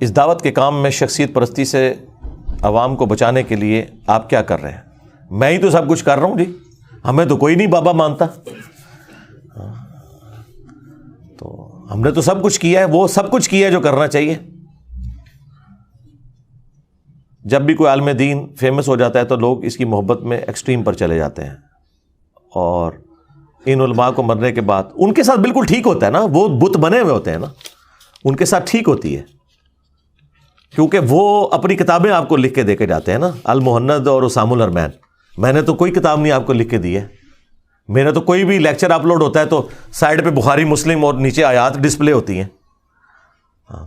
اس دعوت کے کام میں شخصیت پرستی سے عوام کو بچانے کے لیے آپ کیا کر رہے ہیں؟ میں ہی تو سب کچھ کر رہا ہوں جی، ہمیں تو کوئی نہیں بابا مانتا، تو ہم نے تو سب کچھ کیا ہے، وہ سب کچھ کیا ہے جو کرنا چاہیے۔ جب بھی کوئی عالم دین فیمس ہو جاتا ہے تو لوگ اس کی محبت میں ایکسٹریم پر چلے جاتے ہیں، اور ان علماء کو مرنے کے بعد ان کے ساتھ بالکل ٹھیک ہوتا ہے نا، وہ بت بنے ہوئے ہوتے ہیں نا، ان کے ساتھ ٹھیک ہوتی ہے، کیونکہ وہ اپنی کتابیں آپ کو لکھ کے دے کے جاتے ہیں نا، المہند اور اسام الارمین۔ میں نے تو کوئی کتاب نہیں آپ کو لکھ کے دی ہے، میرا تو کوئی بھی لیکچر اپلوڈ ہوتا ہے تو سائڈ پہ بخاری مسلم اور نیچے آیات ڈسپلے ہوتی ہیں،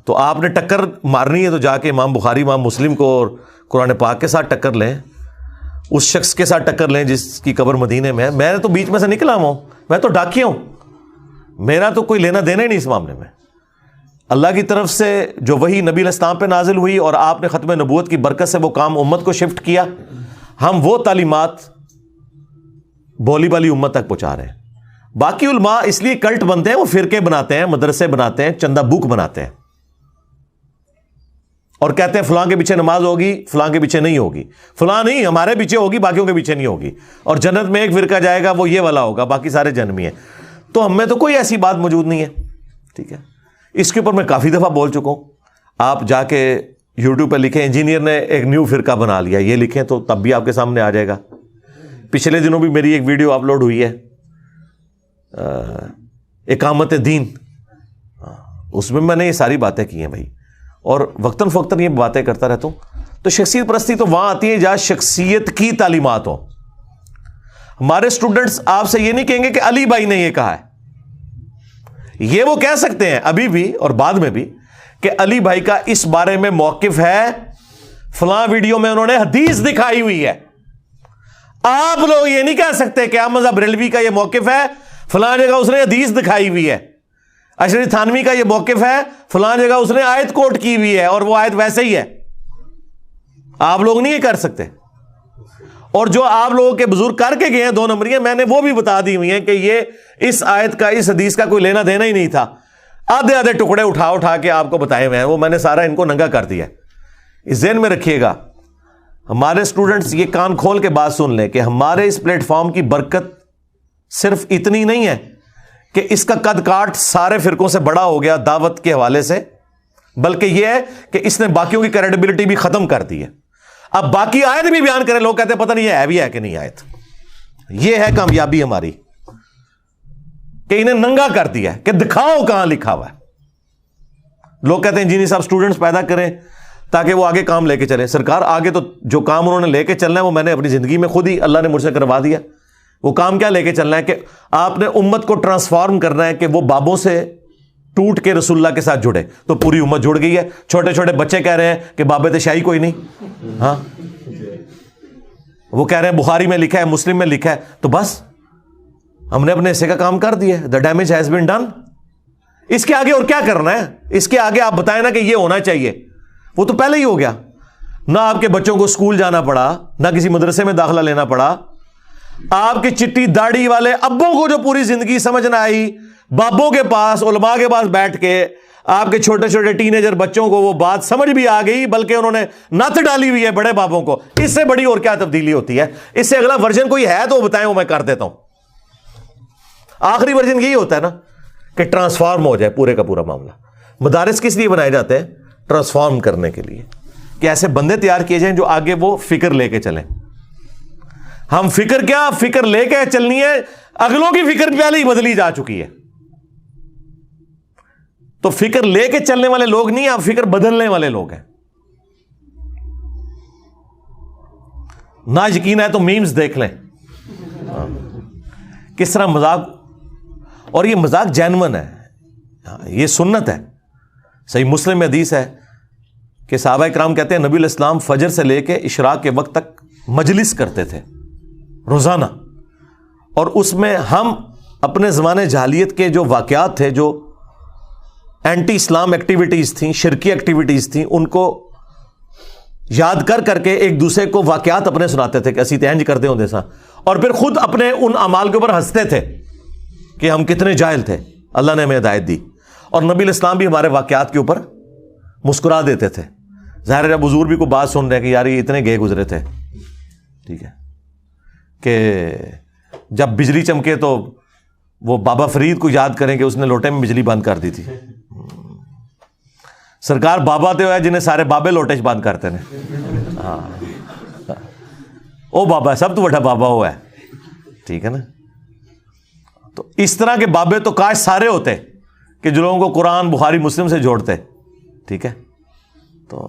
تو آپ نے ٹکر مارنی ہے تو جا کے امام بخاری امام مسلم کو اور قرآن پاک کے ساتھ ٹکر لیں، اس شخص کے ساتھ ٹکر لیں جس کی قبر مدینے میں ہے۔ میں تو بیچ میں سے نکلا ہوں، میں تو ڈاکیا ہوں، میرا تو کوئی لینا دینا ہی نہیں اس معاملے میں۔ اللہ کی طرف سے جو وحی نبی علیہ السلام پہ نازل ہوئی اور آپ نے ختم نبوت کی برکت سے وہ کام امت کو شفٹ کیا، ہم وہ تعلیمات بولی بالی امت تک پہنچا رہے ہیں۔ باقی علماء اس لیے کلٹ بنتے ہیں، وہ فرقے بناتے ہیں، مدرسے بناتے ہیں، چندہ بوک بناتے ہیں، اور کہتے ہیں فلاں کے پیچھے نماز ہوگی، فلاں کے پیچھے نہیں ہوگی، فلاں نہیں ہمارے پیچھے ہوگی، باقیوں کے پیچھے نہیں ہوگی، اور جنت میں ایک فرقہ جائے گا وہ یہ والا ہوگا، باقی سارے جہنمی ہیں۔ تو ہم میں تو کوئی ایسی بات موجود نہیں ہے، ٹھیک ہے۔ اس کے اوپر میں کافی دفعہ بول چکا ہوں، آپ جا کے یوٹیوب پہ لکھیں انجینئر نے ایک نیو فرقہ بنا لیا، یہ لکھیں تو تب بھی آپ کے سامنے آ جائے گا۔ پچھلے دنوں بھی میری ایک ویڈیو اپلوڈ ہوئی ہے اقامت دین، اس میں نے یہ ساری باتیں کی ہیں بھائی، اور وقتاً فوقتاً یہ باتیں کرتا رہتا ہوں۔ تو شخصیت پرستی تو وہاں آتی ہے جہاں شخصیت کی تعلیمات ہوں۔ ہمارے اسٹوڈنٹس آپ سے یہ نہیں کہیں گے کہ علی بھائی نے یہ کہا ہے، یہ وہ کہہ سکتے ہیں ابھی بھی اور بعد میں بھی کہ علی بھائی کا اس بارے میں موقف ہے، فلاں ویڈیو میں انہوں نے حدیث دکھائی ہوئی ہے۔ آپ لوگ یہ نہیں کہہ سکتے کہ احمد بریلوی کا یہ موقف ہے، فلاں جگہ اس نے حدیث دکھائی ہوئی ہے، اشرف تھانوی کا یہ موقف ہے، فلاں جگہ اس نے آیت کوٹ کی ہوئی ہے اور وہ آیت ویسے ہی ہے۔ آپ لوگ نہیں یہ کر سکتے، اور جو آپ لوگوں کے بزرگ کر کے گئے ہیں 2 نمبریاں، میں نے وہ بھی بتا دی ہوئی ہیں کہ یہ اس آیت کا اس حدیث کا کوئی لینا دینا ہی نہیں تھا، آدھے آدھے ٹکڑے اٹھا کے آپ کو بتائے ہوئے ہیں، وہ میں نے سارا ان کو ننگا کر دیا۔ اس ذہن میں رکھیے گا، ہمارے اسٹوڈنٹس یہ کان کھول کے بات سن لیں کہ ہمارے اس پلیٹ فارم کی برکت صرف اتنی نہیں ہے کہ اس کا قد کاٹ سارے فرقوں سے بڑا ہو گیا دعوت کے حوالے سے، بلکہ یہ ہے کہ اس نے باقیوں کی کریڈیبلٹی بھی ختم کر دی ہے۔ اب باقی آیت بھی بیان کریں، لوگ کہتے ہیں پتہ نہیں یہ ہے بھی ہے کہ نہیں آیت۔ یہ ہے کامیابی ہماری کہ انہیں ننگا کر دیا ہے کہ دکھاؤ کہاں لکھا ہوا ہے۔ لوگ کہتے ہیں انجینئر صاحب اسٹوڈنٹس پیدا کریں تاکہ وہ آگے کام لے کے چلیں۔ سرکار آگے تو جو کام انہوں نے لے کے چلنا ہے وہ میں نے اپنی زندگی میں خود ہی اللہ نے مجھ سے کروا دیا۔ وہ کام کیا لے کے چلنا ہے کہ آپ نے امت کو ٹرانسفارم کرنا ہے کہ وہ بابوں سے ٹوٹ کے رسول اللہ کے ساتھ جڑے، تو پوری امت جڑ گئی ہے۔ چھوٹے چھوٹے بچے کہہ رہے ہیں کہ بابے تشائی کوئی نہیں، ہاں وہ کہہ رہے ہیں بخاری میں لکھا ہے، مسلم میں لکھا ہے، تو بس ہم نے اپنے حصے کا کام کر دیا ہے۔ The damage has been done. اس کے آگے اور کیا کرنا ہے؟ اس کے آگے آپ بتائیں نا کہ یہ ہونا چاہیے، وہ تو پہلے ہی ہو گیا۔ نہ آپ کے بچوں کو اسکول جانا پڑا، نہ کسی مدرسے میں داخلہ لینا پڑا۔ آپ کے چٹی داڑھی والے ابوں کو جو پوری زندگی سمجھ نہ آئی، بابوں کے پاس علماء کے پاس بیٹھ کے آپ کے چھوٹے چھوٹے ٹین ایجر بچوں کو وہ بات سمجھ بھی آ گئی، بلکہ انہوں نے نت ڈالی ہوئی ہے بڑے بابوں کو۔ اس سے بڑی اور کیا تبدیلی ہوتی ہے؟ اس سے اگلا ورژن کوئی ہے تو وہ بتائیں، وہ میں کر دیتا ہوں۔ آخری ورژن یہی ہوتا ہے نا کہ ٹرانسفارم ہو جائے پورے کا پورا معاملہ۔ مدارس کس لیے بنائے جاتے ہیں؟ ٹرانسفارم کرنے کے لیے، کہ ایسے بندے تیار کیے جائیں جو آگے وہ فکر لے کے چلیں۔ ہم فکر کیا، فکر لے کے چلنی ہے، اگلوں کی فکر پہلے ہی بدلی جا چکی ہے۔ تو فکر لے کے چلنے والے لوگ نہیں، آپ فکر بدلنے والے لوگ ہیں۔ نہ یقین ہے تو میمز دیکھ لیں کس طرح مذاق، اور یہ مذاق جینون ہے، یہ سنت ہے۔ صحیح مسلم میں حدیث ہے کہ صحابہ کرام کہتے ہیں نبی علیہ السلام فجر سے لے کے اشراق کے وقت تک مجلس کرتے تھے روزانہ، اور اس میں ہم اپنے زمانے جاہلیت کے جو واقعات تھے، جو اینٹی اسلام ایکٹیویٹیز تھیں، شرکی ایکٹیویٹیز تھیں، ان کو یاد کر کے ایک دوسرے کو واقعات اپنے سناتے تھے کہ اسی تینج کرتے ہوں سا، اور پھر خود اپنے ان اعمال کے اوپر ہنستے تھے کہ ہم کتنے جاہل تھے، اللہ نے ہمیں ہدایت دی۔ اور نبی علیہ السلام بھی ہمارے واقعات کے اوپر مسکرا دیتے تھے. ظاہر ہے جب حضور بھی کو بات سن رہے ہیں کہ یار یہ اتنے گئے گزرے تھے, ٹھیک ہے, کہ جب بجلی چمکے تو وہ بابا فرید کو یاد کریں کہ اس نے لوٹے میں بجلی بند کر دی تھی. سرکار بابا تے ہوئے جنہیں سارے بابے لوٹے بند کرتے ہیں. ہاں او بابا سب تو بڑا بابا ہوا ہے, ٹھیک ہے نا. تو اس طرح کے بابے تو کاش سارے ہوتے کہ جو لوگوں کو قرآن بخاری مسلم سے جوڑتے, ٹھیک ہے. تو